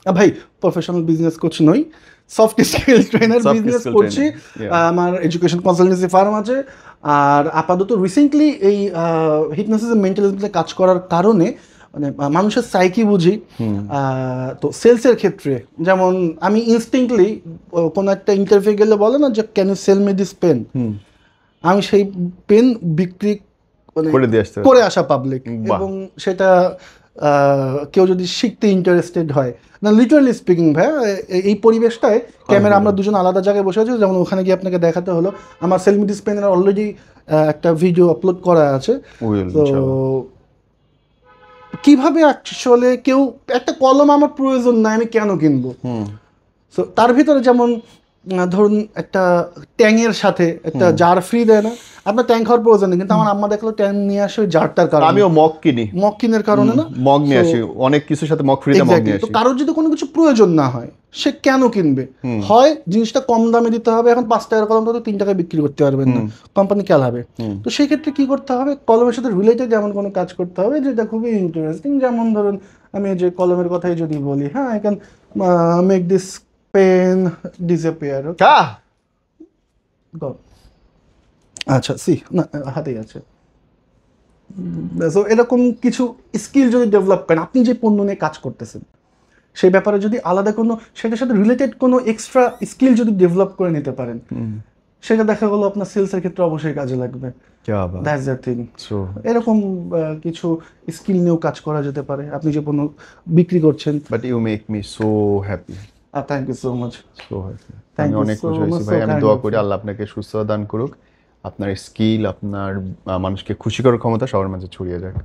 ভাই, প্রফেশনাল বিজনেস কোচ নই, soft skill trainer, Soft business skill করছি। trainer, yeah. আমার এডুকেশন কনসালটেন্সি ফার্ম আছে। আর আপাতত রিসেন্টলি এই হিপনোসিস মেন্টালিজমে কাজ করার কারণে মানে মানুষের সাইকি বুঝি। তো সেলসের ক্ষেত্রে যেমন আমি ইনস্টিংক্টলি কোনো একটা ইন্টারভিউ গেলে বলে না যে can you sell me this pen, আমি সেই পেন বিক্রি মানে করে দিয়ে আসতে হবে। করে আসা পাবলিক, বাহ। এবং সেটা কেউ যদি শিখতে ইন্টারেস্টেড হয় না, লিটারালি স্পিকিং ভাই, এই পরিবেশটায় ক্যামেরা আমরা দুজন আলাদা জায়গায় বসে আছি, যেমন ওখানে গিয়ে আপনাকে দেখাতে হলো আমার সেলমিটি স্পেনের অলরেডি একটা ভিডিও আপলোড করা আছে। তো কিভাবে অ্যাকচুয়ালি কেউ একটা কলম আমার প্রয়োজন নাই, আমি কেন কিনবো? সো তার ভিতরে যেমন ধরুন একটা ট্যাংয়ের সাথে একটা জার ফ্রি দেয় না, আপনার ট্যাঙ্ক খাওয়ার প্রয়োজন নেই, কিন্তু আমার আম্মা দেখলো ট্যাঙ্ক নিয়ে আসে ওই জারটার কারণে। আমিও মগ কিনি, মগ কিনের কারণে না, মগ নিয়ে আসি, অনেক কিছুর সাথে মগ ফ্রিতে মগ নিয়ে তো আসি। কারোর যদি কোনো কিছু প্রয়োজন না হয় সে কেন কিনবে? হয় জিনিসটা কম দামে দিতে হবে, এখন 5 টাকার কলম তো 3 টাকায় বিক্রি করতে পারবেন না, কোম্পানি খেলাবে। তো সেই ক্ষেত্রে কি করতে হবে? কলমের সাথে রিলেটেড এমন কোনো কাজ করতে হবে যেটা খুবই ইন্টারেস্টিং। যেমন ধরুন আমি যে কলমের কথাই যদি বলি, হ্যাঁ, I can make this pen disappear. আচ্ছা, সি না, হাতেই আছে। সো এরকম কিছু স্কিল যদি ডেভেলপ করেন, আপনি যে পণ্য নিয়ে কাজ করতেছেন সেই ব্যাপারে যদি আলাদা কোনো সেটার সাথে রিলেটেড কোনো এক্সট্রা স্কিল যদি ডেভেলপ করে নিতে পারেন, সেটা দেখা গেলো আপনার সেলসের ক্ষেত্রে অবশ্যই কাজে লাগবে। That's the thing. এরকম কিছু স্কিল নিয়েও কাজ করা যেতে পারে। আপনি যে পণ্য বিক্রি করছেন, but you make me so happy. Thank you so much. So happy, আমি অনেক খুশি হয়েছি ভাই। আমি দোয়া করি আল্লাহ আপনাকে সুস্থতা দান করুক, আপনার স্কিল, আপনার মানুষকে খুশি করার ক্ষমতা সবার মাঝে ছড়িয়ে যাক।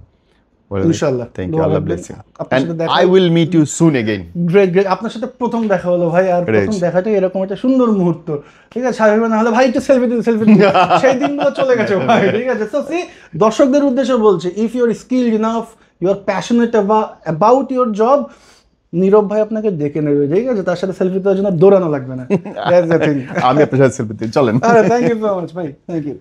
ইনশাআল্লাহ। Thank you, Allah bless you, and I will meet you soon again. Great great. আপনার সাথে প্রথম দেখা হলো ভাই, আর প্রথম দেখাটাই এরকম একটা সুন্দর মুহূর্ত, ঠিক আছে? স্বাভাবিক না হলে ভাই একটু সেলফি দিন, সেই দিনগুলো চলে গেছে ভাই, ঠিক আছে? তো সি দর্শকদের উদ্দেশ্যে বলছি, if you are skilled enough, you are passionate about your job, Nirav ভাই আপনাকে ডেকে নেবে, ঠিক আছে? তার সাথে সেলফি দেওয়ার জন্য দৌড়ানো লাগবে না। আমি আপনার সাথে সেলফি দিই, চলেন। থ্যাংক ইউ সো মাচ ভাই, থ্যাংক ইউ।